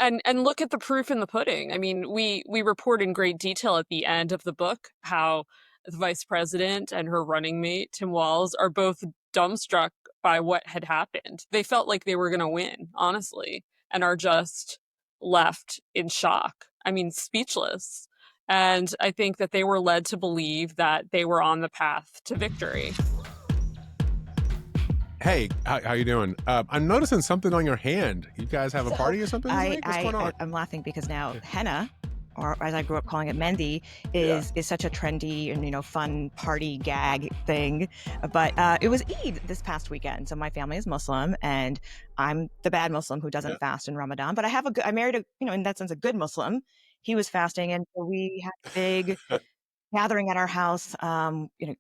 And look at the proof in the pudding. I mean, we report in great detail at the end of the book how the vice president and her running mate, Tim Walz, are both dumbstruck by what had happened. They felt like they were going to win, honestly, and are just left in shock. I mean, speechless. And I think that they were led to believe that they were on the path to victory. Hey, how you doing? I'm noticing something on your hand. You guys have a party or something this week? What's going on? I'm laughing because now henna, or as I grew up calling it, mehndi, is such a trendy and fun party gag thing. But it was Eid this past weekend, so my family is Muslim, and I'm the bad Muslim who doesn't fast in Ramadan. But I married a in that sense a good Muslim. He was fasting, and so we had a big gathering at our house.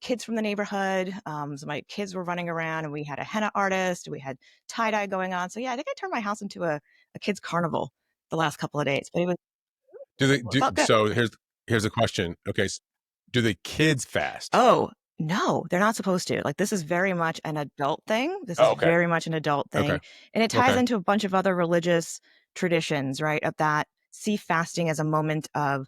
Kids from the neighborhood. So my kids were running around, and we had a henna artist. We had tie dye going on. So yeah, I think I turned my house into a kids carnival the last couple of days. But it was So here's a question. Okay, do the kids fast? Oh no, they're not supposed to. Like, this is very much an adult thing. This is very much an adult thing, and it ties into a bunch of other religious traditions, right? Of that see fasting as a moment of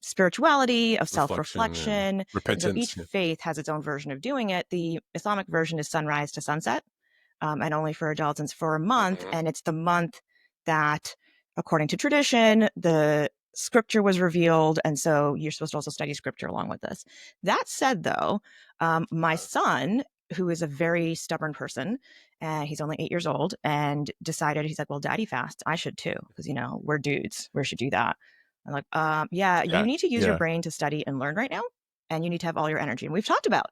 spirituality, of self-reflection, repentance. So each faith has its own version of doing it. The Islamic version is sunrise to sunset, and only for adults, and it's for a month. And it's the month that, according to tradition, the scripture was revealed, and so you're supposed to also study scripture along with this. That said, though, my son, who is a very stubborn person, and he's only 8 years old, and decided, he's like, well, daddy fasts, I should too, because we're dudes, we should do that. I'm like, you need to use your brain to study and learn right now. And you need to have all your energy. And we've talked about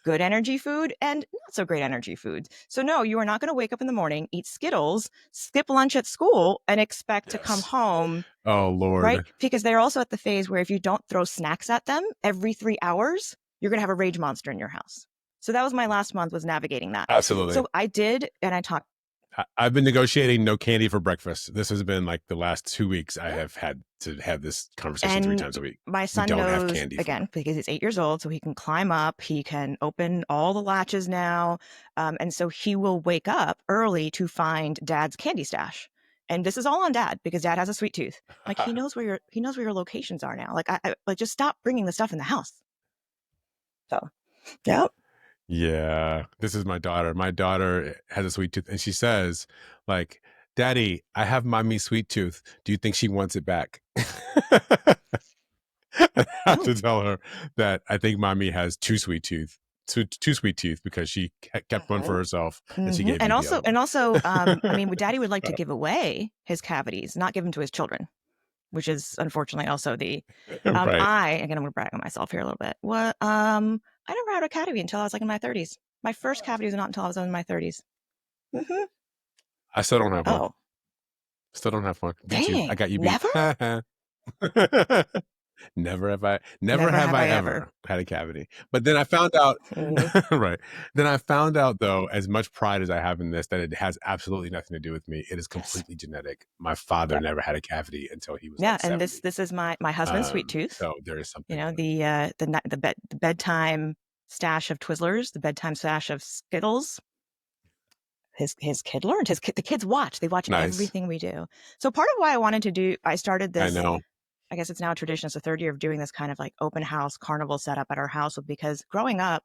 good energy food and not so great energy foods. So no, you are not going to wake up in the morning, eat Skittles, skip lunch at school, and expect to come home. Oh, Lord. Right? Because they're also at the phase where if you don't throw snacks at them every 3 hours, you're going to have a rage monster in your house. So that was my last month, was navigating that. Absolutely. So I did, and I talked. I've been negotiating no candy for breakfast. This has been like the last 2 weeks. I have had to have this conversation 3 times a week. My son knows, again, because he's 8 years old, so he can climb up. He can open all the latches now. And so he will wake up early to find dad's candy stash. And this is all on dad, because dad has a sweet tooth. Like, he knows where your locations are now. Like, I just stop bringing the stuff in the house. So, yeah. Yeah, this is my daughter. My daughter has a sweet tooth, and she says, like, Daddy, I have mommy sweet tooth. Do you think she wants it back? I have to tell her that I think mommy has two sweet teeth, because she kept one for herself, and she gave me the other. I mean, Daddy would like to give away his cavities, not give them to his children, which is unfortunately also the. Again, I'm going to brag on myself here a little bit. I never had a cavity until I was like in my 30s. My first cavity was not until I was in my 30s. Mm-hmm. I still don't have one. Oh. Still don't have one. Dang. I got you beat. Never? Never have I ever had a cavity. But then I found out, right. Then I found out, though, as much pride as I have in this, that it has absolutely nothing to do with me. It is completely genetic. My father never had a cavity until he was like 70. And this is my husband's sweet tooth. So there is something. The bedtime stash of Twizzlers, the bedtime stash of Skittles. His kid learned. The kids watch. They watch everything we do. So part of why I started this. I know. I guess it's now a tradition. It's the third year of doing this kind of like open house carnival setup at our house, because growing up,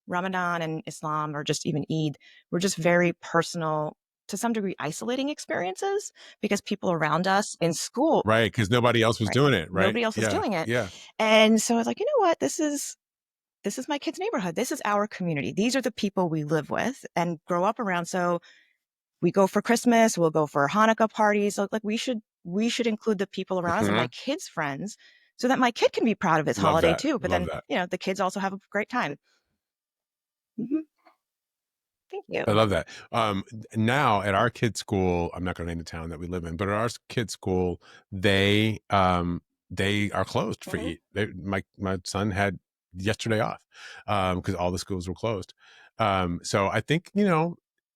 Ramadan and Islam, or just even Eid, were just very personal, to some degree isolating experiences, because people around us in school. Right, because nobody else was doing it, right? Nobody else was doing it. Yeah. And so I was like, you know what? This is my kid's neighborhood. This is our community. These are the people we live with and grow up around. So we go for Christmas, we'll go for Hanukkah parties. So like we should include the people around us and my kids' friends, so that my kid can be proud of his holiday too. But then, the kids also have a great time. Mm-hmm. Thank you. I love that. Now at our kids' school, I'm not going to name the town that we live in, but at our kids' school, they are closed for Eid. My son had yesterday off because all the schools were closed. So I think,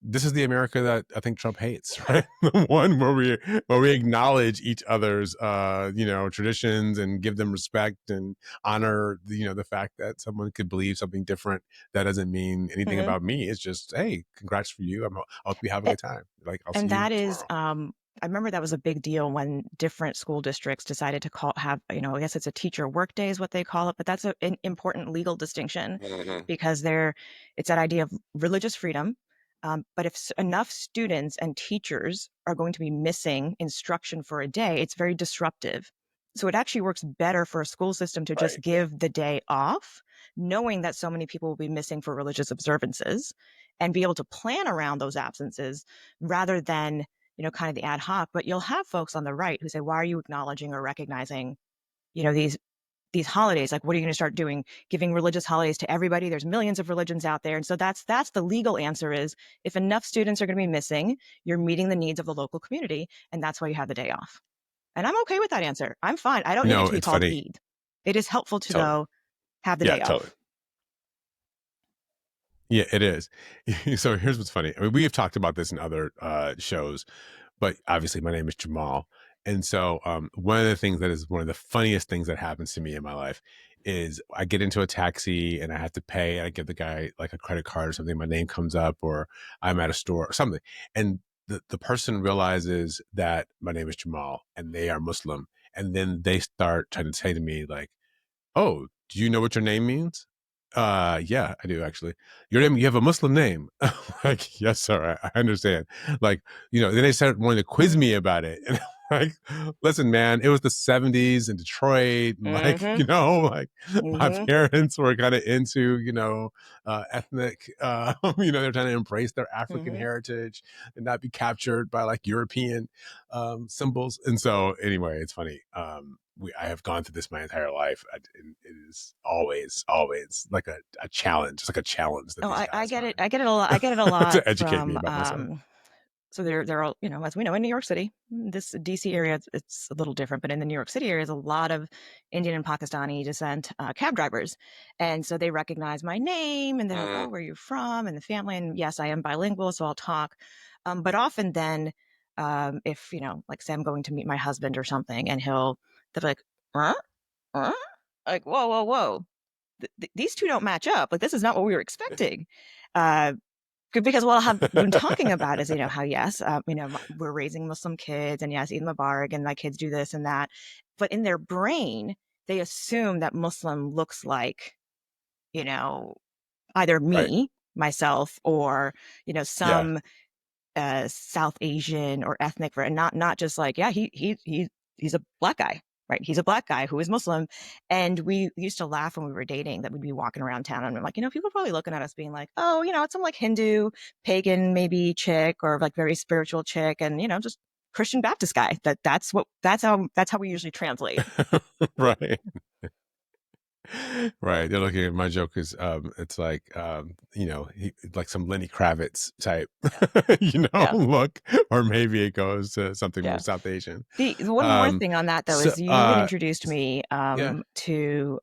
this is the America that I think Trump hates, right? The one where we acknowledge each other's, traditions and give them respect and honor, the fact that someone could believe something different. That doesn't mean anything about me. It's just, hey, congrats for you. I hope you have a good time. Like, I'll see you tomorrow. I remember that was a big deal when different school districts decided to have, I guess it's a teacher workday is what they call it, but that's an important legal distinction because it's that idea of religious freedom. But if enough students and teachers are going to be missing instruction for a day, it's very disruptive. So it actually works better for a school system to just give the day off, knowing that so many people will be missing for religious observances, and be able to plan around those absences rather than kind of the ad hoc. But you'll have folks on the right who say, why are you acknowledging or recognizing, these holidays? Like, what are you going to start doing? Giving religious holidays to everybody? There's millions of religions out there. And so that's the legal answer is if enough students are going to be missing, you're meeting the needs of the local community. And that's why you have the day off. And I'm okay with that answer. I'm fine. I don't need it to be it's called funny. Eid. It is helpful to, Totally. though, have the Yeah, day totally. off. Yeah, it is. So here's what's funny. I mean, we have talked about this in other shows, but obviously my name is Jamal. And so one of the things that is one of the funniest things that happens to me in my life is I get into a taxi and I have to pay. I give the guy like a credit card or something. My name comes up, or I'm at a store or something. And the person realizes that my name is Jamal and they are Muslim. And then they start trying to say to me like, oh, do you know what your name means? Yeah, I do actually. Your name, you have a Muslim name. Like, yes, sir, I understand. Like, then they started wanting to quiz me about it. And like, listen, man, it was the 70s in Detroit. And like, like my parents were kind of into, ethnic, they're trying to embrace their African heritage and not be captured by like European symbols. And so anyway, it's funny. I have gone through this my entire life. It is always like a challenge. It's like a challenge that these guys I get find it. I get it a lot. I get it a lot to educate me from about myself. so they're all, as we know, in New York City, this DC area, it's a little different, but in the New York City area, there's a lot of Indian and Pakistani descent cab drivers. And so they recognize my name and they're like, oh, where are you from? And the family. And yes, I am bilingual, so I'll talk. But often then, if, like say I'm going to meet my husband or something and they're like, huh? Huh? Like, whoa, whoa, whoa. These two don't match up. Like, this is not what we were expecting. Because what I have been talking about is, how, yes, we're raising Muslim kids and yes, Eid Mubarak and my kids do this and that. But in their brain, they assume that Muslim looks like, either me, myself, or, some South Asian or ethnic, and not just like, yeah, he's a black guy. Right. He's a black guy who is Muslim. And we used to laugh when we were dating that we'd be walking around town and I'm like, people are probably looking at us being like, oh, it's some like Hindu, pagan, maybe chick or like very spiritual chick. And, just Christian Baptist guy. That's how we usually translate. Right. Right. They're looking at my joke is it's like like some Lenny Kravitz type look, or maybe it goes to something more South Asian. The one more thing on that though is you had introduced me to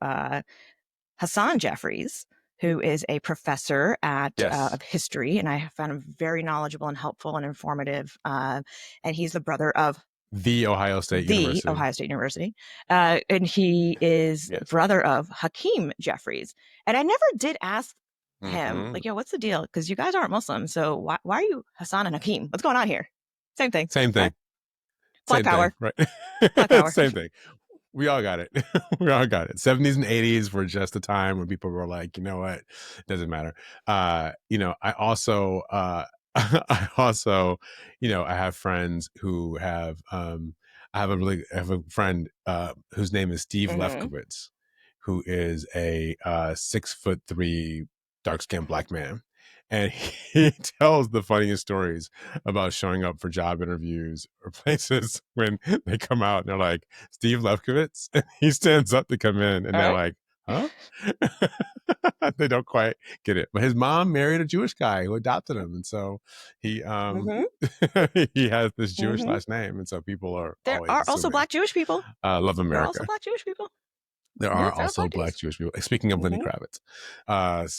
Hassan Jeffries, who is a professor of history, and I found him very knowledgeable and helpful and informative. And he's the brother of the Ohio State University. And he is brother of Hakeem Jeffries. And I never did ask him, like, what's the deal? Because you guys aren't Muslim. So why are you Hassan and Hakeem? What's going on here? Same thing. Black power. Thing, right? Black power. Same thing. We all got it. We all got it. 70s and 80s were just a time when people were like, you know what, it doesn't matter. I also, I have friends who have, I have a friend whose name is Steve Lefkowitz, who is a 6'3" dark-skinned black man. And he tells the funniest stories about showing up for job interviews or places when they come out and they're like, Steve Lefkowitz. And he stands up to come in and they're like, huh? They don't quite get it. But his mom married a Jewish guy who adopted him. And so he he has this Jewish last name. And so people are there always are assuming, also black Jewish people. Love America. There are also black Jewish people. There are also black Jewish people. Speaking of Lenny Kravitz,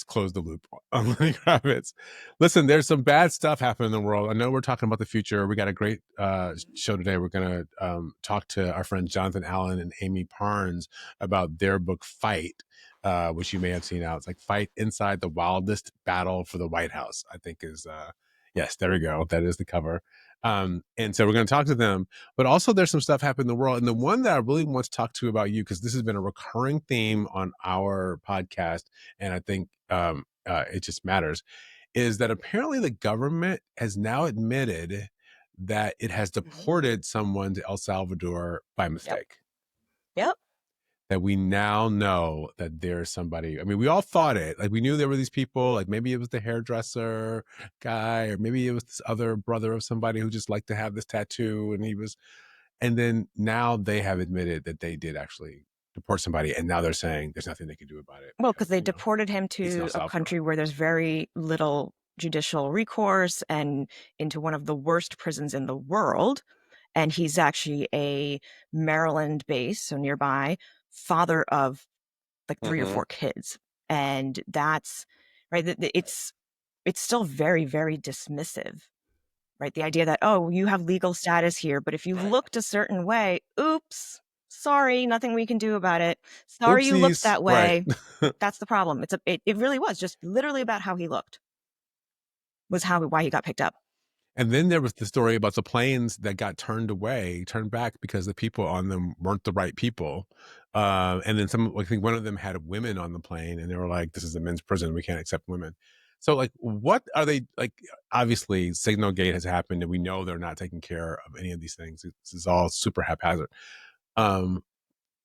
close the loop on Lenny Kravitz. Listen, there's some bad stuff happening in the world. I know we're talking about the future. We got a great show today. We're going to talk to our friends Jonathan Allen and Amie Parnes about their book Fight, which you may have seen out. It's like Fight Inside the Wildest Battle for the White House, I think is, yes, there we go. That is the cover. And so we're going to talk to them, but also there's some stuff happening in the world. And the one that I really want to talk to about you, because this has been a recurring theme on our podcast, and I think it just matters, is that apparently the government has now admitted that it has deported someone to El Salvador by mistake. Yep. That we now know that there's somebody. I mean, we all thought it. Like, we knew there were these people. Like, maybe it was the hairdresser guy, or maybe it was this other brother of somebody who just liked to have this tattoo, and he was. And then now they have admitted that they did actually deport somebody, and now they're saying there's nothing they can do about it. Well, because they deported him to a country where there's very little judicial recourse and into one of the worst prisons in the world. And he's actually a Maryland base, so nearby, father of like 3 or 4 kids. And that's right. It's still very, very dismissive, right? The idea that, oh, you have legal status here, but if you looked a certain way, oops, sorry, nothing we can do about it. Sorry, Oopsies. You looked that way. Right. That's the problem. It really was just literally about how he looked was why he got picked up. And then there was the story about the planes that got turned back because the people on them weren't the right people. And then I think one of them had women on the plane, and they were like, this is a men's prison. We can't accept women. So, like, what are they, like, obviously Signalgate has happened, and we know they're not taking care of any of these things. This is all super haphazard.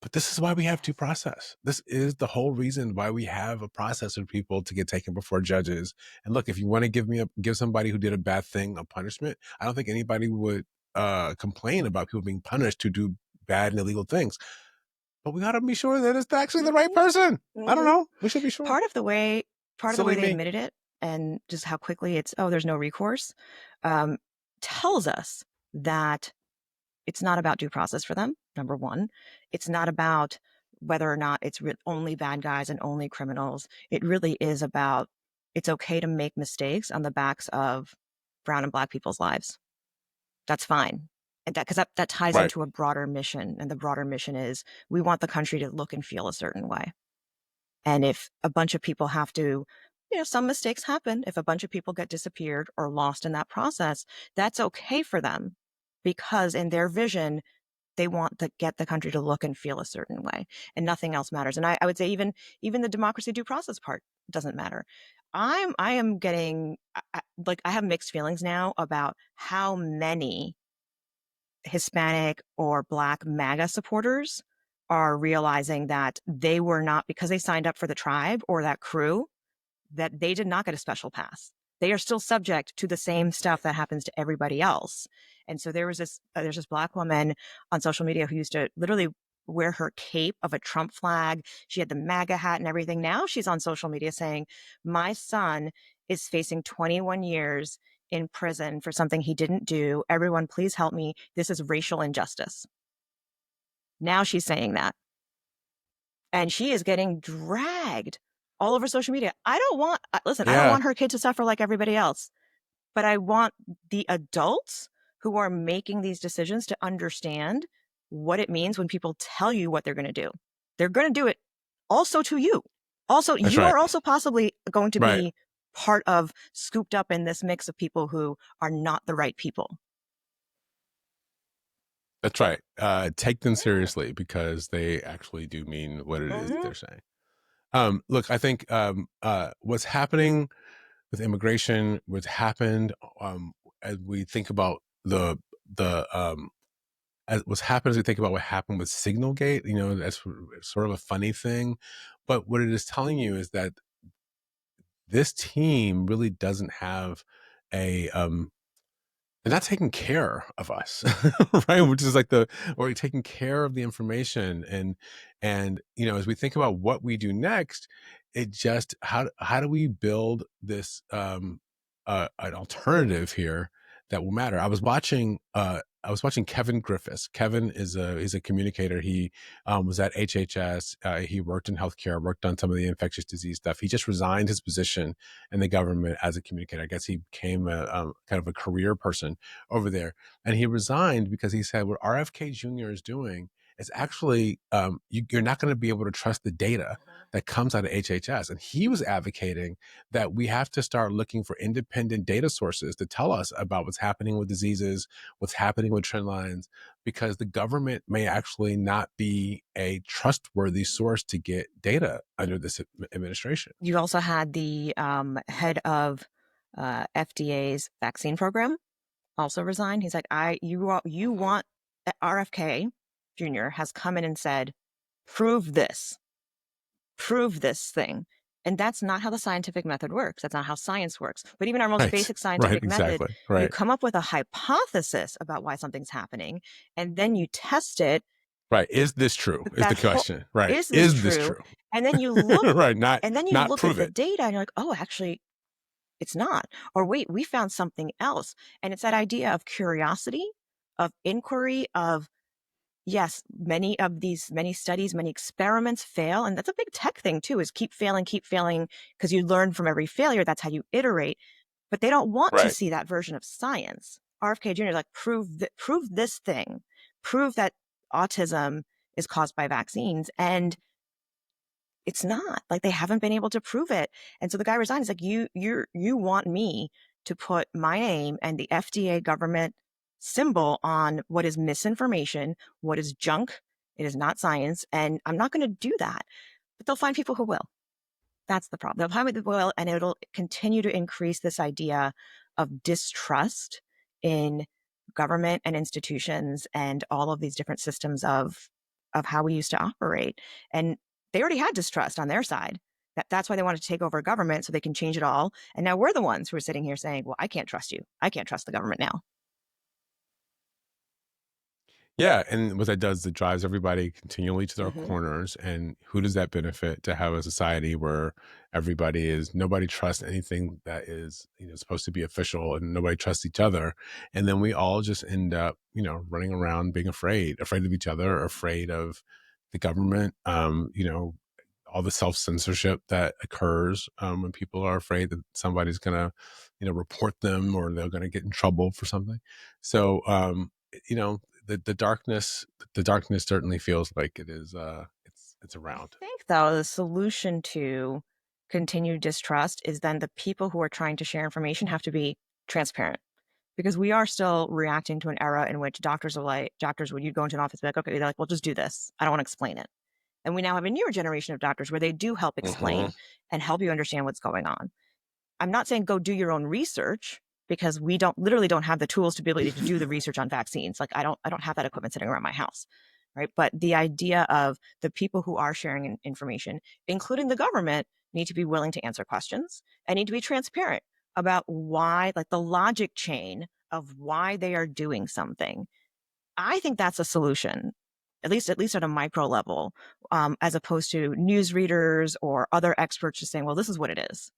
But this is why we have due process. This is the whole reason why we have a process for people to get taken before judges. And look, if you want to give somebody who did a bad thing a punishment, I don't think anybody would complain about people being punished who do bad and illegal things. But we got to be sure that it's actually the right person. I don't know. We should be sure. Part of the way they admitted it, and just how quickly there's no recourse, tells us that it's not about due process for them, number one. It's not about whether or not it's only bad guys and only criminals. It really is about, it's okay to make mistakes on the backs of brown and black people's lives. That's fine. And because that ties into a broader mission. And the broader mission is, we want the country to look and feel a certain way. And if a bunch of people have to, some mistakes happen. If a bunch of people get disappeared or lost in that process, that's okay for them. Because in their vision, they want to get the country to look and feel a certain way, and nothing else matters. And I would say even the democracy due process part doesn't matter. I am getting, like, I have mixed feelings now about how many Hispanic or Black MAGA supporters are realizing that they were not, because they signed up for the tribe or that crew, that they did not get a special pass. They are still subject to the same stuff that happens to everybody else. And so there's this Black woman on social media who used to literally wear her cape of a Trump flag. She had the MAGA hat and everything. Now she's on social media saying, my son is facing 21 years in prison for something he didn't do. Everyone, please help me. This is racial injustice. Now she's saying that. And she is getting dragged all over social media. I don't want her kid to suffer like everybody else, but I want the adults who are making these decisions to understand what it means when people tell you what they're going to do. They're going to do it also to you. Also, That's you right. are also possibly going to be part of, scooped up in this mix of people who are not the right people. That's right. Take them seriously, because they actually do mean what it is that they're saying. Look, I think what's happening with immigration, what's happened, as we think about what's happened as we think about what happened with Signalgate, that's sort of a funny thing. But what it is telling you is that this team really doesn't have they're not taking care of us, right? Which is like or taking care of the information. And as we think about what we do next, it just, how do we build this an alternative here that will matter? I was watching Kevin Griffiths. Kevin is he's a communicator. He was at HHS. He worked in healthcare, worked on some of the infectious disease stuff. He just resigned his position in the government as a communicator. I guess he became a kind of a career person over there. And he resigned because he said, what RFK Jr. is doing is actually, you're not going to be able to trust the data that comes out of HHS. And he was advocating that we have to start looking for independent data sources to tell us about what's happening with diseases, what's happening with trend lines, because the government may actually not be a trustworthy source to get data under this administration. You also had the head of FDA's vaccine program also resign. He's like, you want RFK Jr. has come in and said, prove this thing. And that's not how the scientific method works. That's not how science works. But even our most basic scientific method, you come up with a hypothesis about why something's happening, and then you test it. Right. Is this true? Is the question. Right. Is this true? And then you look right. Not and then you not look prove at the it. data and you're like, oh, actually, it's not. Or wait, we found something else. And it's that idea of curiosity, of inquiry, of yes, many studies, many experiments fail. And that's a big tech thing too, is keep failing, because you learn from every failure. That's how you iterate. But they don't want to see that version of science. RFK Jr. is like, prove this thing. Prove that autism is caused by vaccines. And it's not. Like, they haven't been able to prove it. And so the guy resigned. He's like, you want me to put my name and the FDA government symbol on what is misinformation, what is junk. It is not science. And I'm not going to do that. But they'll find people who will. That's the problem. They'll find people who will, and it'll continue to increase this idea of distrust in government and institutions and all of these different systems of how we used to operate. And they already had distrust on their side. That's why they wanted to take over government so they can change it all. And now we're the ones who are sitting here saying, well, I can't trust you. I can't trust the government now. Yeah, and what that does, it drives everybody continually to their corners. And who does that benefit? To have a society where nobody trusts anything that is, supposed to be official, and nobody trusts each other. And then we all just end up, running around being afraid of each other, afraid of the government, all the self-censorship that occurs when people are afraid that somebody's going to, report them, or they're going to get in trouble for something. So, the darkness certainly feels like it is it's around. I think, though, the solution to continued distrust is then the people who are trying to share information have to be transparent, because we are still reacting to an era in which doctors, when you go into an office, like, okay, they're like, well, just do this, I don't want to explain it. And we now have a newer generation of doctors where they do help explain and help you understand what's going on. I'm not saying go do your own research, because we literally don't have the tools to be able to do the research on vaccines. Like, I don't have that equipment sitting around my house, right? But the idea of the people who are sharing information, including the government, need to be willing to answer questions and need to be transparent about why, like the logic chain of why they are doing something. I think that's a solution, at least at a micro level, as opposed to news readers or other experts just saying, well, this is what it is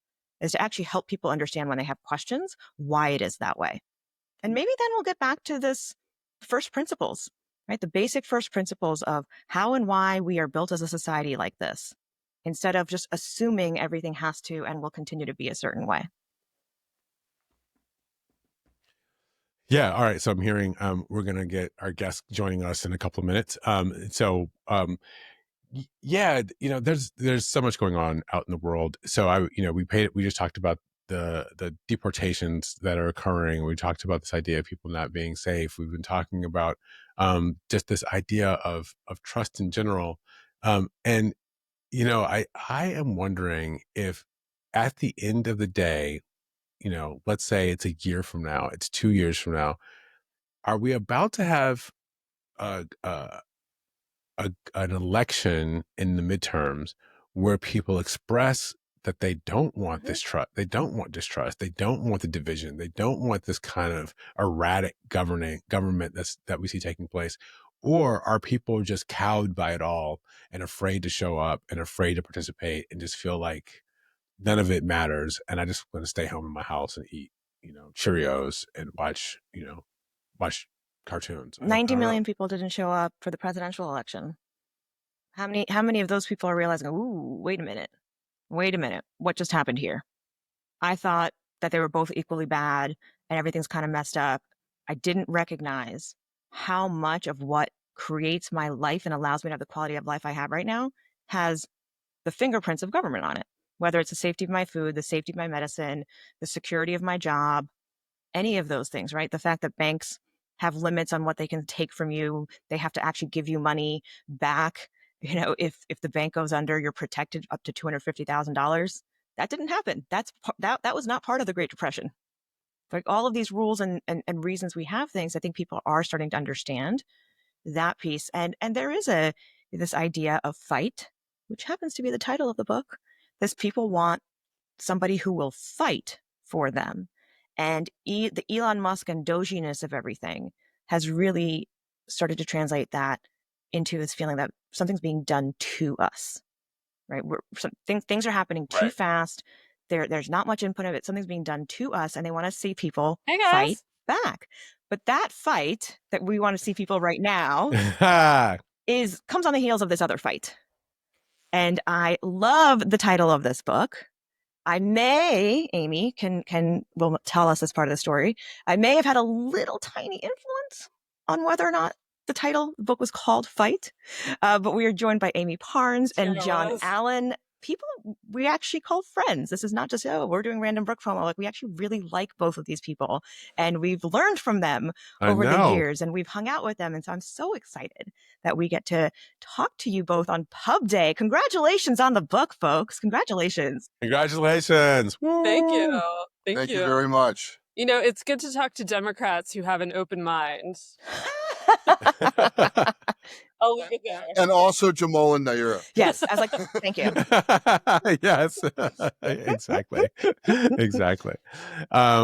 to actually help people understand when they have questions, why it is that way. And maybe then we'll get back to this first principles, right? The basic first principles of how and why we are built as a society like this, instead of just assuming everything has to and will continue to be a certain way. Yeah. All right. So I'm hearing we're going to get our guest joining us in a couple of minutes. Yeah, there's so much going on out in the world. So we just talked about the deportations that are occurring. We talked about this idea of people not being safe. We've been talking about just this idea of trust in general. And I am wondering if at the end of the day, let's say it's a year from now, it's 2 years from now, are we about to have a an election in the midterms where people express that they don't want this trust, they don't want distrust, they don't want the division, they don't want this kind of erratic government that we see taking place? Or are people just cowed by it all and afraid to show up and afraid to participate and just feel like none of it matters, and I just want to stay home in my house and eat, Cheerios and watch cartoons? 90 million people didn't show up for the presidential election. How many of those people are realizing, ooh, wait a minute, what just happened here? I thought that they were both equally bad and everything's kind of messed up. I didn't recognize how much of what creates my life and allows me to have the quality of life I have right now has the fingerprints of government on it, whether it's the safety of my food, the safety of my medicine, the security of my job, any of those things, right? The fact that banks have limits on what they can take from you. They have to actually give you money back. You know, if the bank goes under, you're protected up to $250,000. That didn't happen. That was not part of the Great Depression. Like all of these rules and reasons we have things, I think people are starting to understand that piece. And there is this idea of fight, which happens to be the title of the book. This people want somebody who will fight for them. And the Elon Musk and doginess of everything has really started to translate that into this feeling that something's being done to us, right? Things are happening too fast. There's not much input of it. Something's being done to us, and they want to see people fight back. But that fight that we want to see people right now comes on the heels of this other fight. And I love the title of this book. Amie will tell us as part of the story, I may have had a little tiny influence on whether or not the title of the book was called Fight. But we are joined by Amie Parnes and John Allen, people we actually call friends. This is not just, we're doing random book promo. Like, we actually really like both of these people, and we've learned from them over the years, and we've hung out with them. And so I'm so excited that we get to talk to you both on Pub Day. Congratulations on the book, folks. Congratulations. Congratulations. Woo. Thank you. Thank you very much. You know, it's good to talk to Democrats who have an open mind. I'll leave it there. And also Jamal and Nayyera. Yes, I was like, thank you. Yes, exactly. Exactly.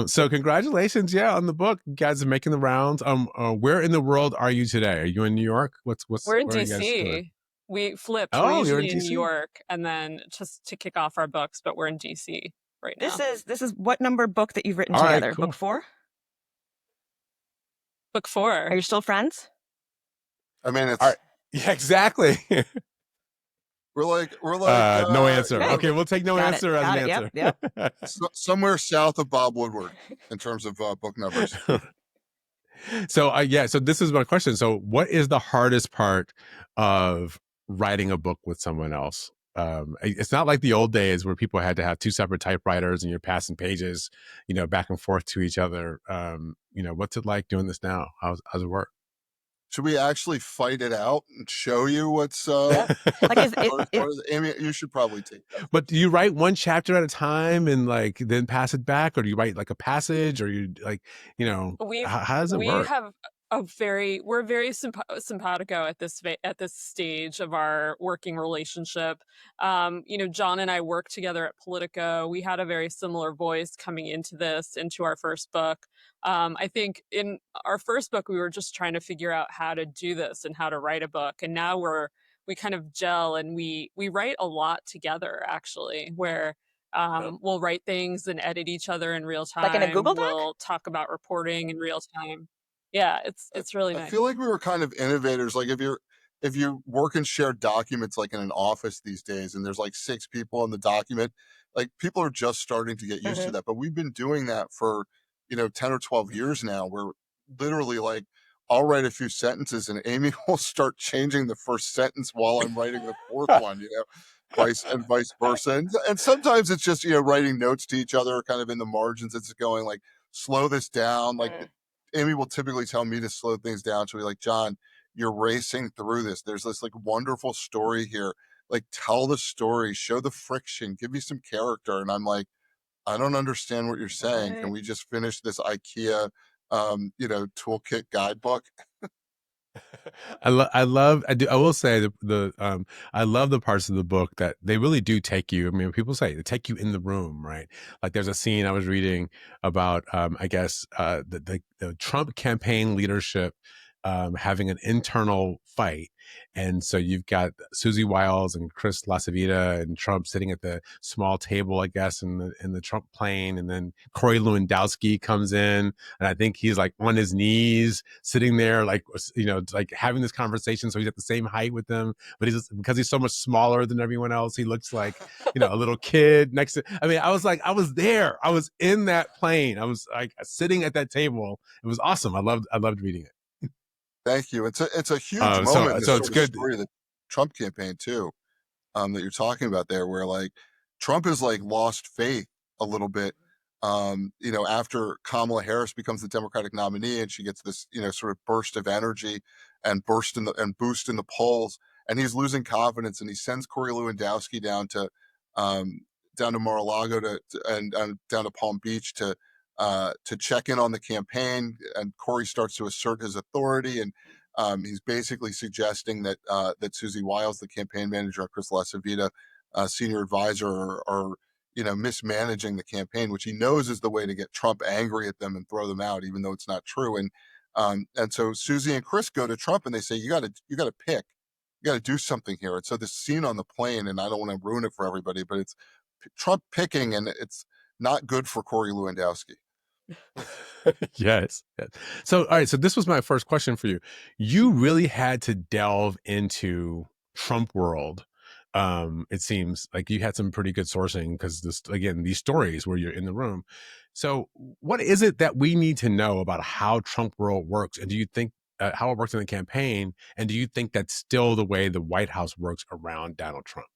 So congratulations, on the book. You guys are making the rounds. Where in the world are you today? Are you in New York? We're in DC. We flipped. Oh, we're usually in New York, and then just to kick off our books, but we're in DC right now. This is what number book that you've written together? Right, cool. Book 4? Book 4. Are you still friends? I mean, it's... Yeah, exactly. We're like no answer. Okay, we'll take no answer as an answer. Yep. Somewhere south of Bob Woodward in terms of book numbers. So so this is my question. So what is the hardest part of writing a book with someone else? It's not like the old days where people had to have 2 separate typewriters and you're passing pages, back and forth to each other. What's it like doing this now? How's it work? Should we actually fight it out and show you what's Amie, you should probably take that. But do you write one chapter at a time and then pass it back, or do you write like a passage, or you how does it work? We have we're very simpatico at this stage of our working relationship. John and I worked together at Politico. We had a very similar voice coming into our first book. I think in our first book, we were just trying to figure out how to do this and how to write a book. And now we kind of gel, and we write a lot together, actually, where we'll write things and edit each other in real time. Like in a Google Doc? We'll talk about reporting in real time. Yeah, it's really nice. I feel like we were kind of innovators. Like if you work in shared documents, like in an office these days, and there's like 6 people in the document, like people are just starting to get used to that. But we've been doing that for 10 or 12 years now, where literally like I'll write a few sentences and Amie will start changing the first sentence while I'm writing the fourth one, vice versa. And sometimes it's just, writing notes to each other kind of in the margins. It's going like, slow this down. Like Amie will typically tell me to slow things down. She'll be like, John, you're racing through this. There's this like wonderful story here. Like, tell the story, show the friction, give me some character. And I'm like, I don't understand what you're saying. Can we just finish this IKEA, toolkit guidebook? I will say I love the parts of the book that they really do take you. I mean, people say they take you in the room, right? Like there's a scene I was reading about, the Trump campaign leadership having an internal fight. And so you've got Susie Wiles and Chris LaCivita and Trump sitting at the small table, I guess, in the Trump plane. And then Corey Lewandowski comes in, and I think he's like on his knees sitting there, like, like having this conversation. So he's at the same height with them, but because he's so much smaller than everyone else, he looks like, a little kid next to, I was there. I was in that plane. I was like sitting at that table. It was awesome. I loved reading it. Thank you. It's a huge moment. So it's good. Story of the Trump campaign too. that you're talking about there, where like Trump has like lost faith a little bit. After Kamala Harris becomes the Democratic nominee and she gets this, sort of burst of energy and boost in the polls, and he's losing confidence, and he sends Corey Lewandowski down to Mar-a-Lago and down to Palm Beach to check in on the campaign. And Corey starts to assert his authority, and he's basically suggesting that Susie Wiles, the campaign manager, and Chris LaCivita, senior advisor, are mismanaging the campaign, which he knows is the way to get Trump angry at them and throw them out, even though it's not true. And so Susie and Chris go to Trump and they say, you got to pick, you got to do something here. And so the scene on the plane, and I don't want to ruin it for everybody, but it's Trump picking, and it's not good for Corey Lewandowski. Yes. So, all right. So this was my first question for you. You really had to delve into Trump world. It seems like you had some pretty good sourcing, because these stories where you're in the room. So what is it that we need to know about how Trump world works? And do you think how it works in the campaign? And do you think that's still the way the White House works around Donald Trump?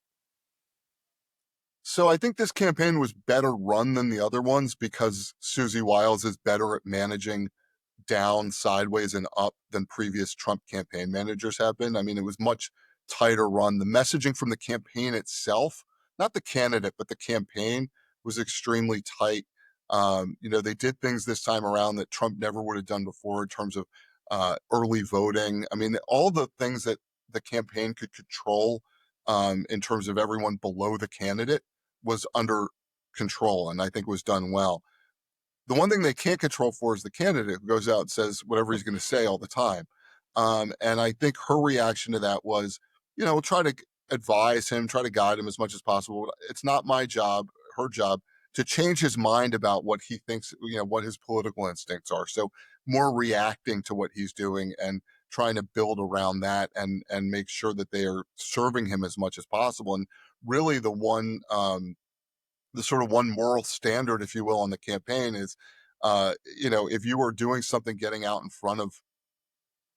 So I think this campaign was better run than the other ones because Susie Wiles is better at managing down, sideways, and up than previous Trump campaign managers have been. I mean, it was much tighter run. The messaging from the campaign itself, not the candidate, but the campaign, was extremely tight. They did things this time around that Trump never would have done before in terms of early voting. I mean, all the things that the campaign could control in terms of everyone below the candidate was under control, and I think was done well. The one thing they can't control for is the candidate who goes out and says whatever he's going to say all the time. And I think her reaction to that was, we'll try to advise him, try to guide him as much as possible. It's not my job, her job, to change his mind about what he thinks, what his political instincts are. So more reacting to what he's doing and trying to build around that and make sure that they are serving him as much as possible. And really the sort of one moral standard, if you will, on the campaign is, if you are doing something getting out in front of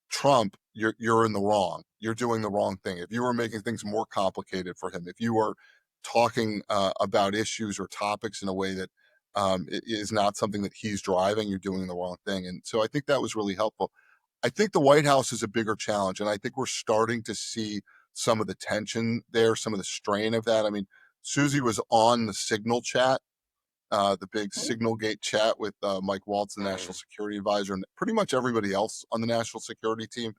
Trump, you're in the wrong. You're doing the wrong thing. If you are making things more complicated for him, if you are talking about issues or topics in a way that is not something that he's driving, you're doing the wrong thing. And so I think that was really helpful. I think the White House is a bigger challenge, and I think we're starting to see some of the tension there, some of the strain of that. I mean, Susie was on the Signal chat, the big Signal Gate chat with Mike Waltz, the national security advisor, and pretty much everybody else on the national security team.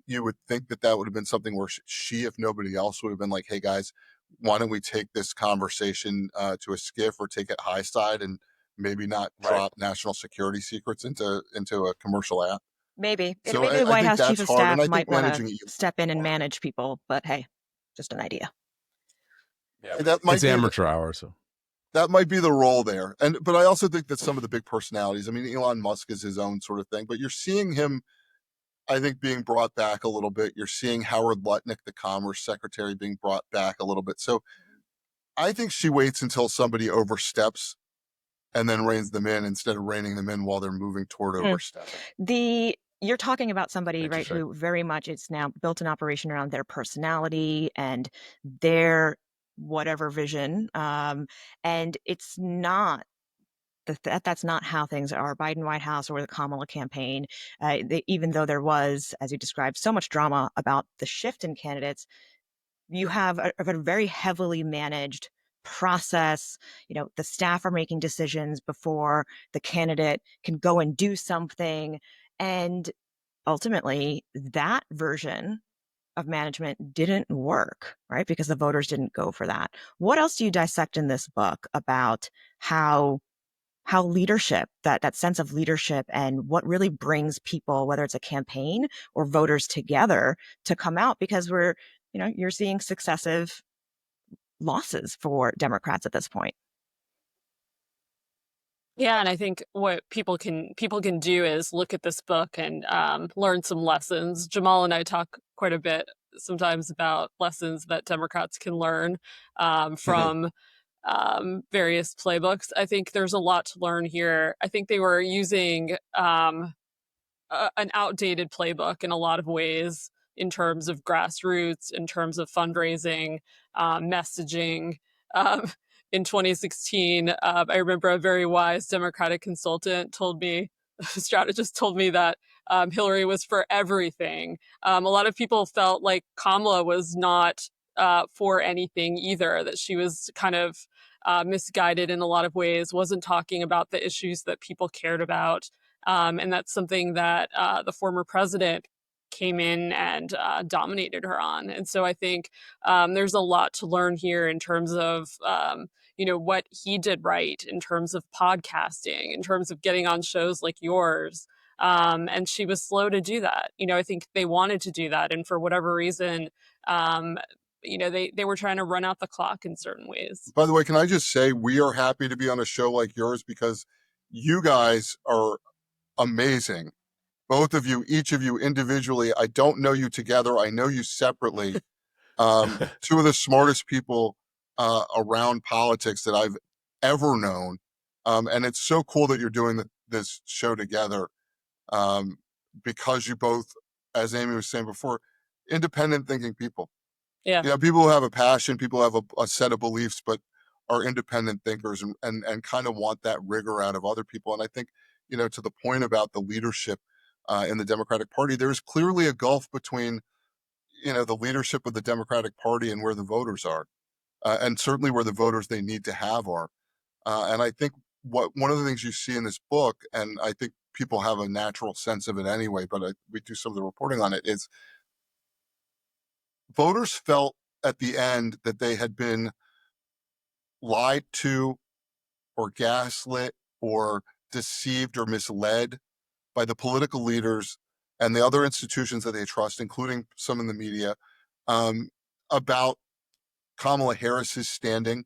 You would think that would have been something where she, if nobody else, would have been like, hey guys, why don't we take this conversation to a skiff or take it high side and maybe not drop national security secrets into a commercial app. Maybe. So Maybe the I White think House chief that's of hard, and staff I think might want managing to it step in and manage people, but hey, just an idea. that might It's be amateur hour, so that might be the role there. But I also think that some of the big personalities, I mean, Elon Musk is his own sort of thing, but you're seeing him, I think, being brought back a little bit. You're seeing Howard Lutnick, the Commerce Secretary, being brought back a little bit. So I think she waits until somebody oversteps and then reins them in instead of reining them in while they're moving toward overstepping. You're talking about somebody, right, Interesting. who very much it's now built an operation around their personality and their whatever vision. And it's not that's not how things are. Biden White House or the Kamala campaign, even though there was, as you described, so much drama about the shift in candidates, you have a very heavily managed process. The staff are making decisions before the candidate can go and do something. And ultimately, that version of management didn't work, right? Because the voters didn't go for that. What else do you dissect in this book about how leadership, that sense of leadership, and what really brings people, whether it's a campaign or voters, together to come out? Because you're seeing successive losses for Democrats at this point. Yeah, and I think what people can do is look at this book and learn some lessons. Jamal and I talk quite a bit sometimes about lessons that Democrats can learn from various playbooks. I think there's a lot to learn here. I think they were using an outdated playbook in a lot of ways in terms of grassroots, in terms of fundraising, messaging. Um, in 2016, I remember a very wise Democratic consultant told me, strategist told me that Hillary was for everything. A lot of people felt like Kamala was not for anything either, that she was kind of misguided in a lot of ways, wasn't talking about the issues that people cared about. And that's something that the former president came in and dominated her on. And so I think there's a lot to learn here in terms of, what he did right in terms of podcasting, in terms of getting on shows like yours. And she was slow to do that. I think they wanted to do that. And for whatever reason, um, they were trying to run out the clock in certain ways. By the way, can I just say we are happy to be on a show like yours because you guys are amazing. Both of you, each of you individually. I don't know you together. I know you separately. Two of the smartest people around politics that I've ever known. And it's so cool that you're doing this show together because you both, as Amie was saying before, independent thinking people. Yeah. People who have a passion, people who have a set of beliefs, but are independent thinkers and kind of want that rigor out of other people. And I think, to the point about the leadership in the Democratic Party, there's clearly a gulf between, the leadership of the Democratic Party and where the voters are, and certainly where the voters they need to have are. And I think one of the things you see in this book, and I think people have a natural sense of it anyway, but we do some of the reporting on it, is voters felt at the end that they had been lied to or gaslit or deceived or misled by the political leaders and the other institutions that they trust, including some in the media, about Kamala Harris's standing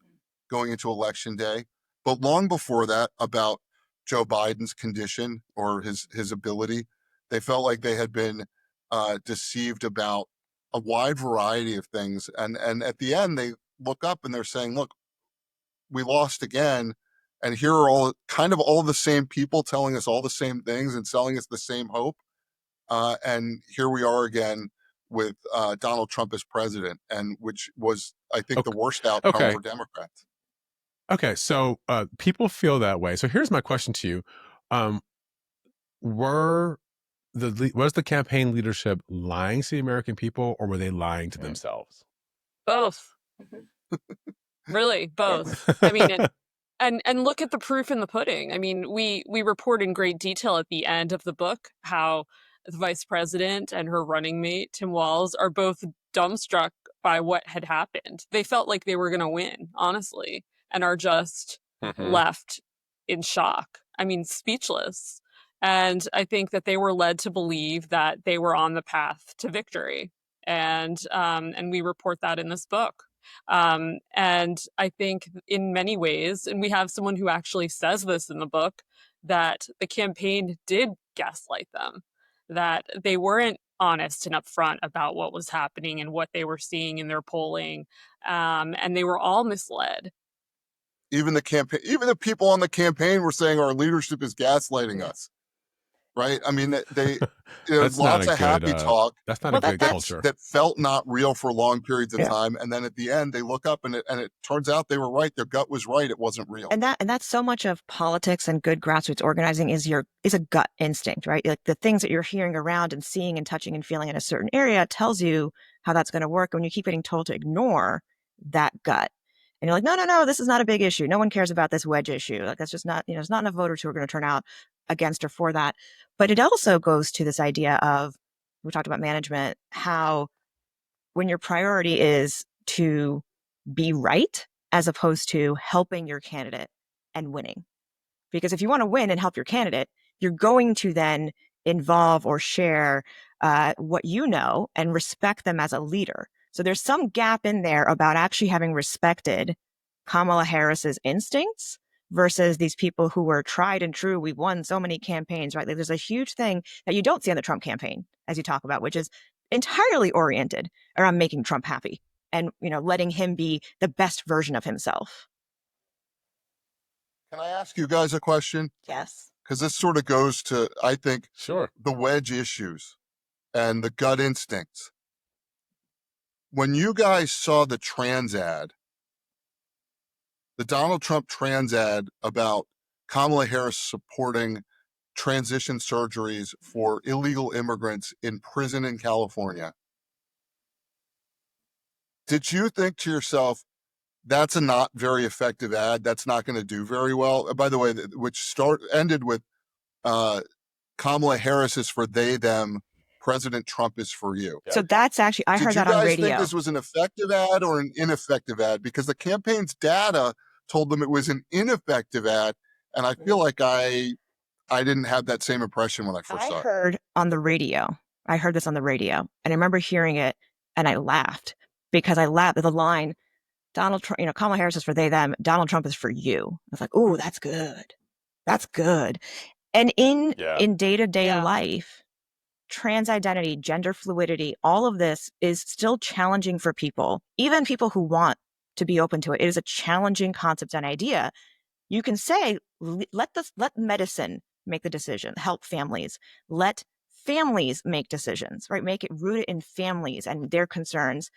going into Election Day. But long before that, about Joe Biden's condition or his ability. They felt like they had been deceived about a wide variety of things. And at the end, they look up and they're saying, look, we lost again. And here are all the same people telling us all the same things and selling us the same hope. And here we are again with Donald Trump as president, and which was, I think, the worst outcome for Democrats. Okay, so people feel that way. So here's my question to you: was the campaign leadership lying to the American people, or were they lying to themselves? Both. Really, both. I mean, and look at the proof in the pudding. I mean, we report in great detail at the end of the book how the vice president and her running mate, Tim Walz, are both dumbstruck by what had happened. They felt like they were going to win, honestly, and are just left in shock. I mean, speechless. And I think that they were led to believe that they were on the path to victory. And we report that in this book. And I think in many ways, and we have someone who actually says this in the book, that the campaign did gaslight them, that they weren't honest and upfront about what was happening and what they were seeing in their polling, and they were all misled. Even the people on the campaign were saying our leadership is gaslighting us. Right? I mean, lots of happy talk. That's not a good culture. That felt not real for long periods of time, and then at the end they look up and it turns out they were right. Their gut was right. It wasn't real. And that's so much of politics and good grassroots organizing is a gut instinct, right? Like the things that you're hearing around and seeing and touching and feeling in a certain area tells you how that's going to work. And when you keep getting told to ignore that gut, and you're like, no, this is not a big issue. No one cares about this wedge issue. Like that's just not, there's not enough voters who are going to turn out against or for that. But it also goes to this idea of, we talked about management, how when your priority is to be right as opposed to helping your candidate and winning. Because if you want to win and help your candidate, you're going to then involve or share what you know and respect them as a leader. So there's some gap in there about actually having respected Kamala Harris's instincts versus these people who were tried and true. We've won so many campaigns, right? Like there's a huge thing that you don't see on the Trump campaign, as you talk about, which is entirely oriented around making Trump happy and, letting him be the best version of himself. Can I ask you guys a question? Yes. Because this sort of goes to, I think, Sure, the wedge issues and the gut instincts. when you guys saw the trans ad, the Donald Trump trans ad about Kamala Harris supporting transition surgeries for illegal immigrants in prison in California, did you think to yourself, that's a not very effective ad, that's not going to do very well? By the way, which ended with Kamala Harris is for they, them, President Trump is for you. So that's actually, I heard that on Did you guys radio. think this was an effective ad or an ineffective ad? Because the campaign's data told them it was an ineffective ad, and I feel like I didn't have that same impression when I first saw it. I heard on the radio. I heard this on the radio, and I remember hearing it, and I laughed because I laughed at the line, Donald Trump, Kamala Harris is for they, them, Donald Trump is for you. I was like, ooh, that's good. That's good. And in day-to-day life, trans identity, gender fluidity, all of this is still challenging for people, even people who want to be open to it. It is a challenging concept and idea. You can say, let medicine make the decision, help families, let families make decisions, right? Make it rooted in families and their concerns,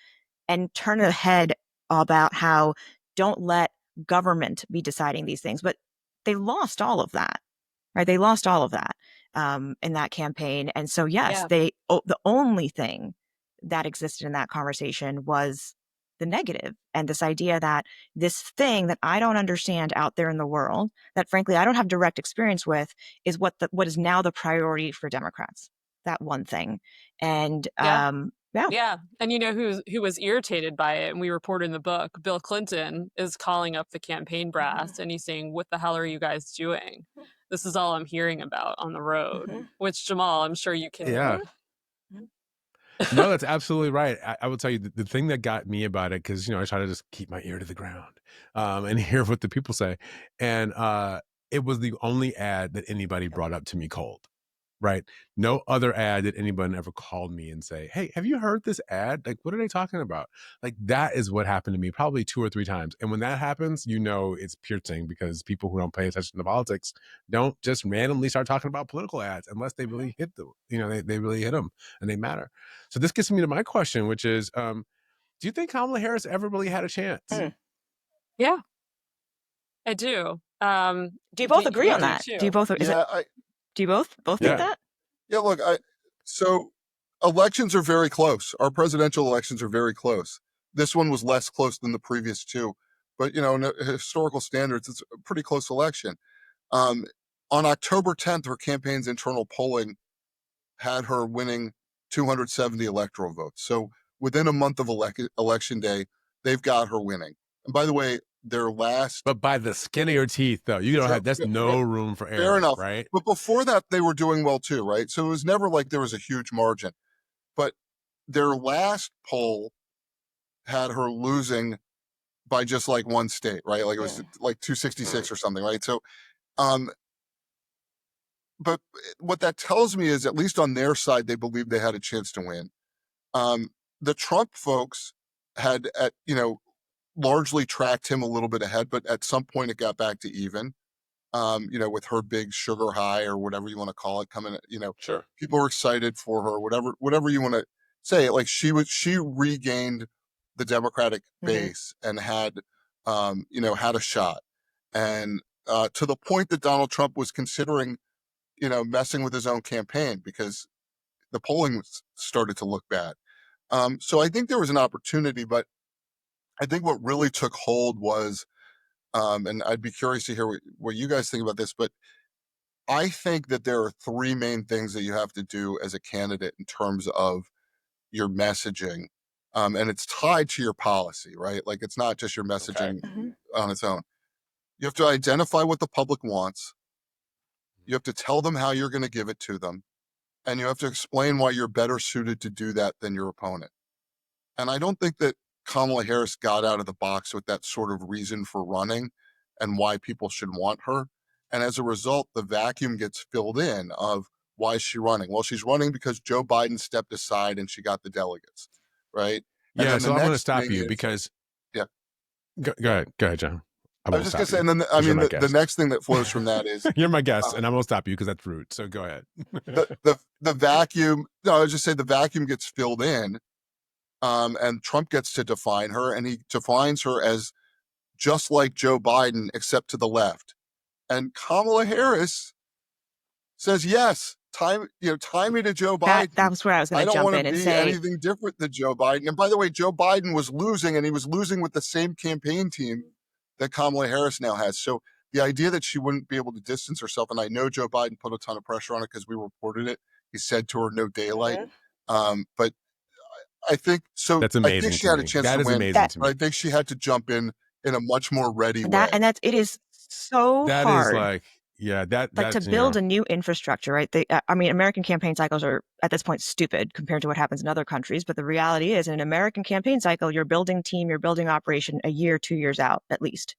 and turn the head about how don't let government be deciding these things. But they lost all of that, right? They lost all of that in that campaign. And so, yes, the only thing that existed in that conversation was the negative, and this idea that this thing that I don't understand out there in the world, that frankly I don't have direct experience with, is what is now the priority for Democrats. That one thing. And yeah. And you know who was irritated by it, and we report in the book, Bill Clinton is calling up the campaign brass and he's saying, what the hell are you guys doing? This is all I'm hearing about on the road. Which, Jamal, I'm sure you can. No, that's absolutely right. I will tell you the thing that got me about it, because I try to just keep my ear to the ground and hear what the people say, and it was the only ad that anybody brought up to me cold. Right. No other ad did anyone ever called me and say, hey, have you heard this ad? Like, what are they talking about? Like, that is what happened to me probably 2 or 3 times. And when that happens, it's piercing, because people who don't pay attention to politics don't just randomly start talking about political ads unless they really hit them. They really hit them and they matter. So this gets me to my question, which is, do you think Kamala Harris ever really had a chance? Yeah, I do. Do you both agree on that? Do you both? Do you both think that? Yeah, look, so elections are very close. Our presidential elections are very close. This one was less close than the previous 2, but in historical standards, it's a pretty close election. On October 10th, her campaign's internal polling had her winning 270 electoral votes. So within a month of election day, they've got her winning. And by the way, their last, but by the skin of your teeth, though, you don't have, that's no room for error. Fair enough, right? But before that, they were doing well too, right? So it was never like there was a huge margin. But their last poll had her losing by just like one state, right? Like it was like 266 or something, right? So, but what that tells me is, at least on their side, they believed they had a chance to win. The Trump folks had, largely tracked him a little bit ahead, but at some point it got back to even, with her big sugar high or whatever you want to call it coming, Sure. People were excited for her, whatever you want to say. Like she regained the Democratic base and had, had a shot. And to the point that Donald Trump was considering, messing with his own campaign because the polling started to look bad. So I think there was an opportunity, but I think what really took hold was, and I'd be curious to hear what you guys think about this, but I think that there are 3 main things that you have to do as a candidate in terms of your messaging. And it's tied to your policy, right? Like it's not just your messaging on its own. You have to identify what the public wants. You have to tell them how you're going to give it to them. And you have to explain why you're better suited to do that than your opponent. And I don't think that Kamala Harris got out of the box with that sort of reason for running and why people should want her. And as a result, the vacuum gets filled in of why is she running? Well, she's running because Joe Biden stepped aside and she got the delegates, right? Yeah, so I'm going to stop you because... Yeah. Go ahead, John. I was just going to say, and then, the next thing that flows from that is... You're my guest, and I won't stop you because that's rude, so go ahead. the vacuum... No, I was just saying the vacuum gets filled in and Trump gets to define her, and he defines her as just like Joe Biden, except to the left. And Kamala Harris says, yes, tie me to Joe Biden. That was where I was going I to don't jump want in to and be say, anything different than Joe Biden. And by the way, Joe Biden was losing, and he was losing with the same campaign team that Kamala Harris now has. So the idea that she wouldn't be able to distance herself, and I know Joe Biden put a ton of pressure on it because we reported it. He said to her, no daylight. But I think so. That's I think amazing she to had a me. chance That to is win, amazing to but me. I think she had to jump in a much more ready way. it is so That hard. is like, yeah, that to build a new infrastructure, right? I mean, American campaign cycles are at this point stupid compared to what happens in other countries. But the reality is, in an American campaign cycle, you're building team, you're building operation a year, 2 years out at least.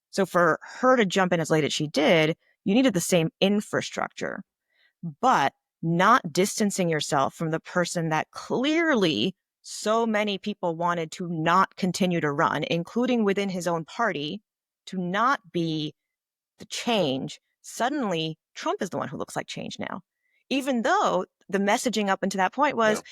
So for her to jump in as late as she did, you needed the same infrastructure, but not distancing yourself from the person that clearly so many people wanted to not continue to run, including within his own party, to not be the change. Suddenly, Trump is the one who looks like change now, even though the messaging up until that point was,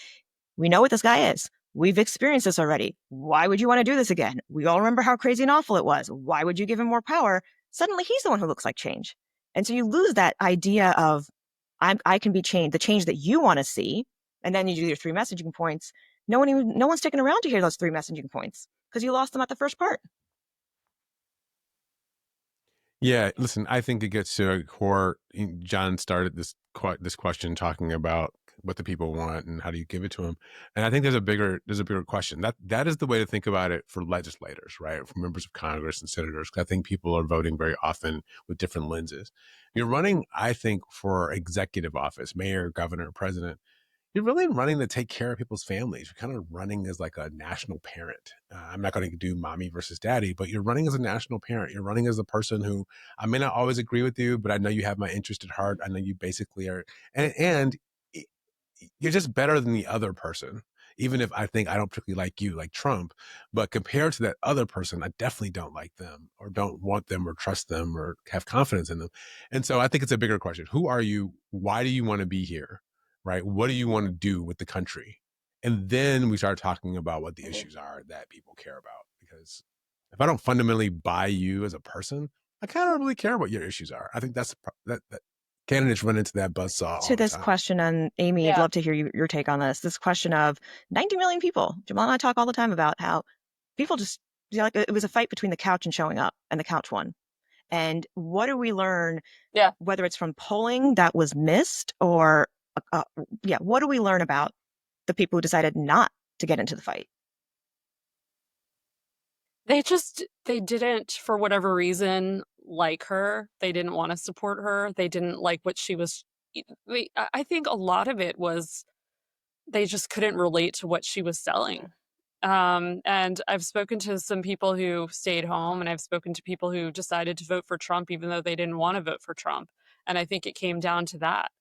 we know what this guy is. We've experienced this already. Why would you want to do this again? We all remember how crazy and awful it was. Why would you give him more power? Suddenly, he's the one who looks like change. And so you lose that idea of, I can be changed, the change that you want to see. And then you do your 3 messaging points. No one's sticking around to hear those 3 messaging points because you lost them at the first part. Yeah, listen, I think it gets to a core. John started this question talking about what the people want and how do you give it to them, and I think there's a bigger question. That is the way to think about it for legislators, right? For members of Congress and senators. I think people are voting very often with different lenses. You're running, I think, for executive office, mayor, governor, president. You're really running to take care of people's families. You're kind of running as like a national parent. I'm not going to do mommy versus daddy, but you're running as a national parent. You're running as a person who I may not always agree with you, but I know you have my interest at heart. I know you basically are, and you're just better than the other person. Even if I think I don't particularly like you, like Trump, but compared to that other person, I definitely don't like them or don't want them or trust them or have confidence in them. And so I think it's a bigger question. Who are you? Why do you want to be here? Right? What do you want to do with the country? And then we start talking about what the issues are that people care about. Because if I don't fundamentally buy you as a person, I kind of don't really care what your issues are. I think that candidates run into that buzzsaw. To this question, and Amie, I'd love to hear your take on this. This question of 90 million people. Jamal and I talk all the time about how people just, like, it was a fight between the couch and showing up, and the couch won. And what do we learn? Yeah. Whether it's from polling that was missed or, what do we learn about the people who decided not to get into the fight? They didn't, for whatever reason, like her. They didn't want to support her. They didn't like what she was. I think a lot of it was they just couldn't relate to what she was selling. And I've spoken to some people who stayed home, and I've spoken to people who decided to vote for Trump even though they didn't want to vote for Trump. And I think it came down to that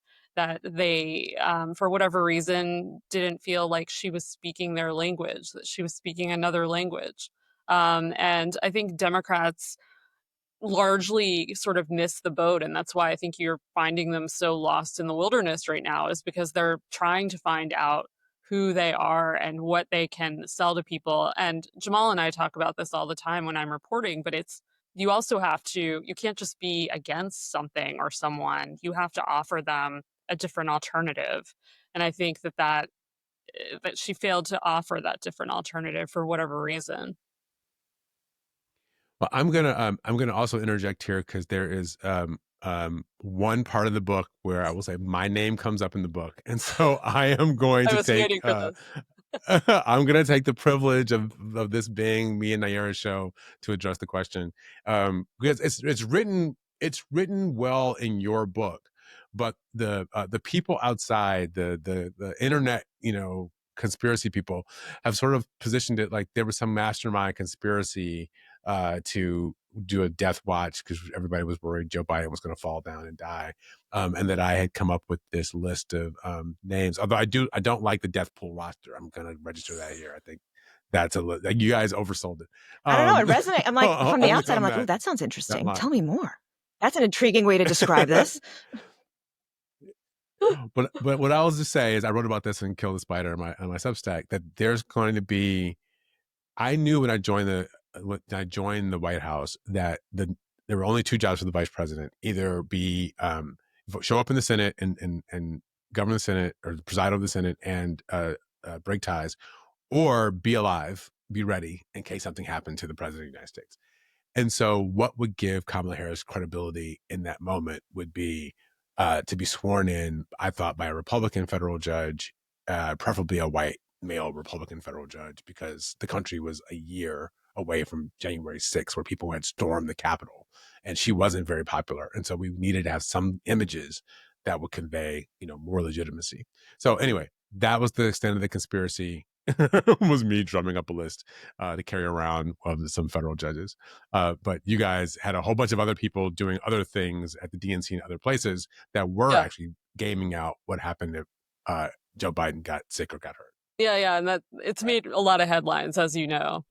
they, for whatever reason, didn't feel like she was speaking their language, that she was speaking another language. And I think Democrats largely sort of miss the boat, and that's why I think you're finding them so lost in the wilderness right now, is because they're trying to find out who they are and what they can sell to people. And Jamal and I talk about this all the time when I'm reporting, but you also have to, you can't just be against something or someone. You have to offer them a different alternative. And I think that she failed to offer that different alternative for whatever reason. Well, I'm gonna also interject here because there is one part of the book where I will say my name comes up in the book, and so I am going to take I'm going to take the privilege of this being me and Nayyera's show to address the question, because it's written well in your book, but the people outside, the internet, conspiracy people have sort of positioned it like there was some mastermind conspiracy to do a death watch because everybody was worried Joe Biden was going to fall down and die, and that I had come up with this list of names. Although I don't like the death pool roster. I'm going to register that here. I think that's like you guys oversold it. I don't know. It resonates. I'm like, from the outside, I'm like, ooh, that sounds interesting. Tell me more. That's an intriguing way to describe this. But what I was to say is I wrote about this in Kill the Spider on my Substack that there's going to be. I knew when I joined the White House that there were only two jobs for the vice president: either be show up in the Senate and govern the Senate or preside over the Senate and break ties, or be alive, be ready in case something happened to the president of the United States. And so what would give Kamala Harris credibility in that moment would be to be sworn in, I thought, by a Republican federal judge, preferably a white male Republican federal judge, because the country was a year away from January 6th, where people had stormed the Capitol, and she wasn't very popular. And so we needed to have some images that would convey, more legitimacy. So anyway, that was the extent of the conspiracy. Was me drumming up a list to carry around of some federal judges. But you guys had a whole bunch of other people doing other things at the DNC and other places that were actually gaming out what happened if Joe Biden got sick or got hurt. Yeah, and it's made a lot of headlines, as you know.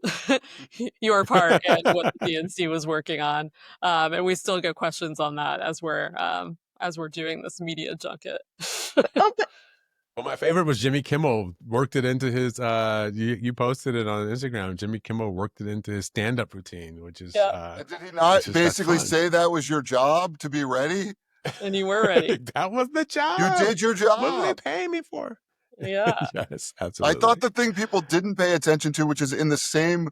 Your part and what the DNC was working on, and we still get questions on that as we're doing this media junket. Well, my favorite was Jimmy Kimmel worked it into his, you posted it on Instagram. Jimmy Kimmel worked it into his stand-up routine, which is, did he not basically say that was your job to be ready? And you were ready. That was the job. You did your job. What were they paying me for? Yeah. Yes, absolutely. I thought the thing people didn't pay attention to, which is in the same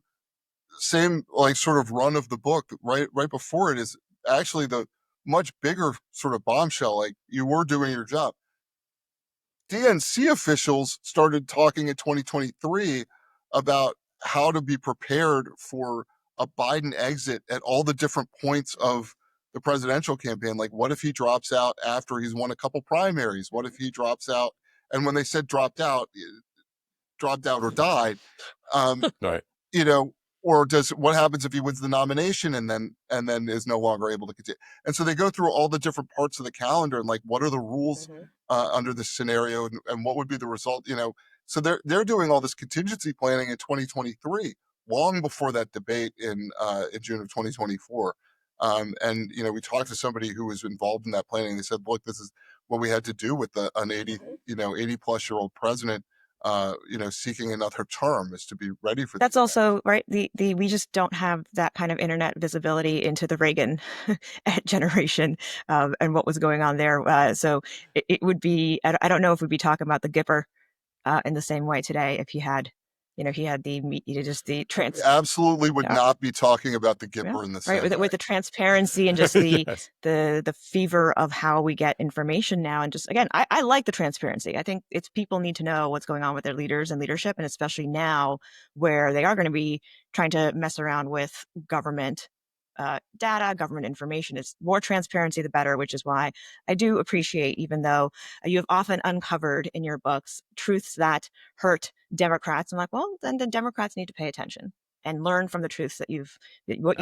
like sort of run of the book, right before it, is actually the much bigger sort of bombshell. Like, you were doing your job. DNC officials started talking in 2023 about how to be prepared for a Biden exit at all the different points of the presidential campaign. Like, what if he drops out after he's won a couple primaries? What if he drops out? And when they said dropped out or died, right. Or what happens if he wins the nomination and then is no longer able to continue? And so they go through all the different parts of the calendar and like, what are the rules under this scenario and what would be the result? So they're doing all this contingency planning in 2023, long before that debate in June of 2024. And we talked to somebody who was involved in that planning. They said, look, this is what we had to do with an 80 plus year old president. Seeking another term, is to be ready for that's also right. We just don't have that kind of internet visibility into the Reagan generation and what was going on there. So it would be, I don't know if we'd be talking about the Gipper in the same way today if he had, he had the absolutely would not be talking about the Gipper in the same way. With the transparency and just the the fever of how we get information now. And just, again, I like the transparency. I think people need to know what's going on with their leaders and leadership, and especially now where they are going to be trying to mess around with government data, government information. It's more transparency, the better, which is why I do appreciate, even though you have often uncovered in your books truths that hurt Democrats. I'm like, well, then the Democrats need to pay attention and learn from the truths that you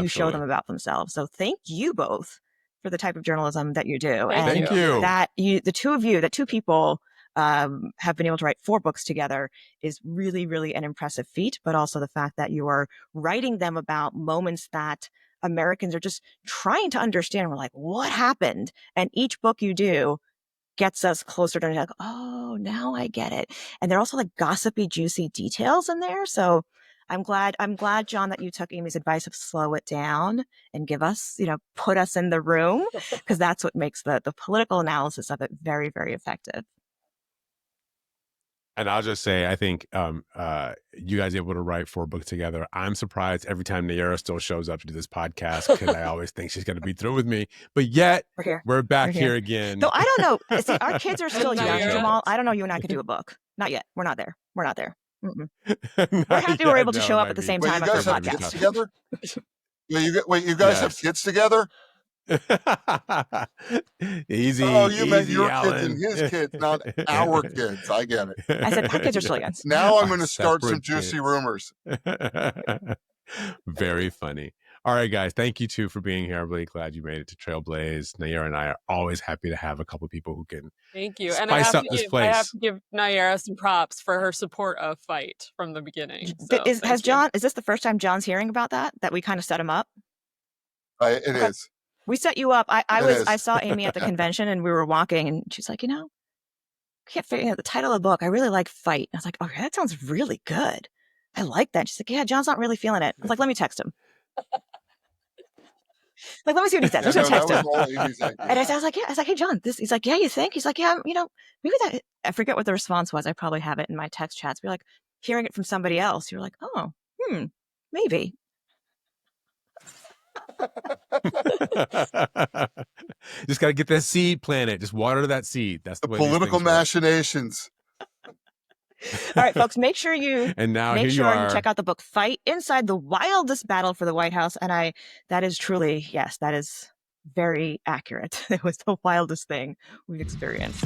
show them about themselves. So thank you both for the type of journalism that you do. Thank you. That two people have been able to write 4 books together is really, really an impressive feat, but also the fact that you are writing them about moments that Americans are just trying to understand. We're like, what happened? And each book you do gets us closer to like, oh, now I get it. And they're also like gossipy, juicy details in there. So I'm glad, John, that you took Amie's advice of slow it down and give us, put us in the room, because that's what makes the political analysis of it very, very effective. And I'll just say, I think you guys are able to write 4 books together. I'm surprised every time Nayyera still shows up to do this podcast, because I always think she's going to be through with me. But yet, we're back here again. Though I don't know. See, our kids are still young, Jamal. I don't know you and I could do a book. Not yet. We're not there. We're happy we're able to show up at the same time after a podcast. Together? You guys have kids together? Easy. Oh, you meant your Alan. kids and his kids, not our kids. I get it. I said our kids are still young. Now I'm going to start some juicy rumors. Very funny. All right, guys. Thank you too for being here. I'm really glad you made it to Trailblaze. Nayyera and I are always happy to have a couple of people who can thank you. And spice up this place. I have to give Nayyera some props for her support of Fight from the beginning. So, is this the first time John's hearing about that we kind of set him up? It is. We set you up. I saw Amie at the convention and we were walking and she's like, can't figure out the title of the book. I really like Fight. And I was like, okay, that sounds really good. I like that. She's like, yeah, John's not really feeling it. I was like, let me text him. Like, let me see what he says. Yeah, I'm just no, gonna that text was him. all Amy's idea. And I was like, yeah. I was like, hey, John, this. He's like, yeah, you think? He's like, yeah, maybe that. I forget what the response was. I probably have it in my text chats. We're like, hearing it from somebody else. You're like, oh, maybe. Just got to get that seed planted. Just water that seed. That's The the way these political things work. machinations. All right, folks, make sure you And now make here you sure you are. check out the book Fight Inside the Wildest Battle for the White House. And that is truly, yes, that is very accurate. It was the wildest thing we've experienced.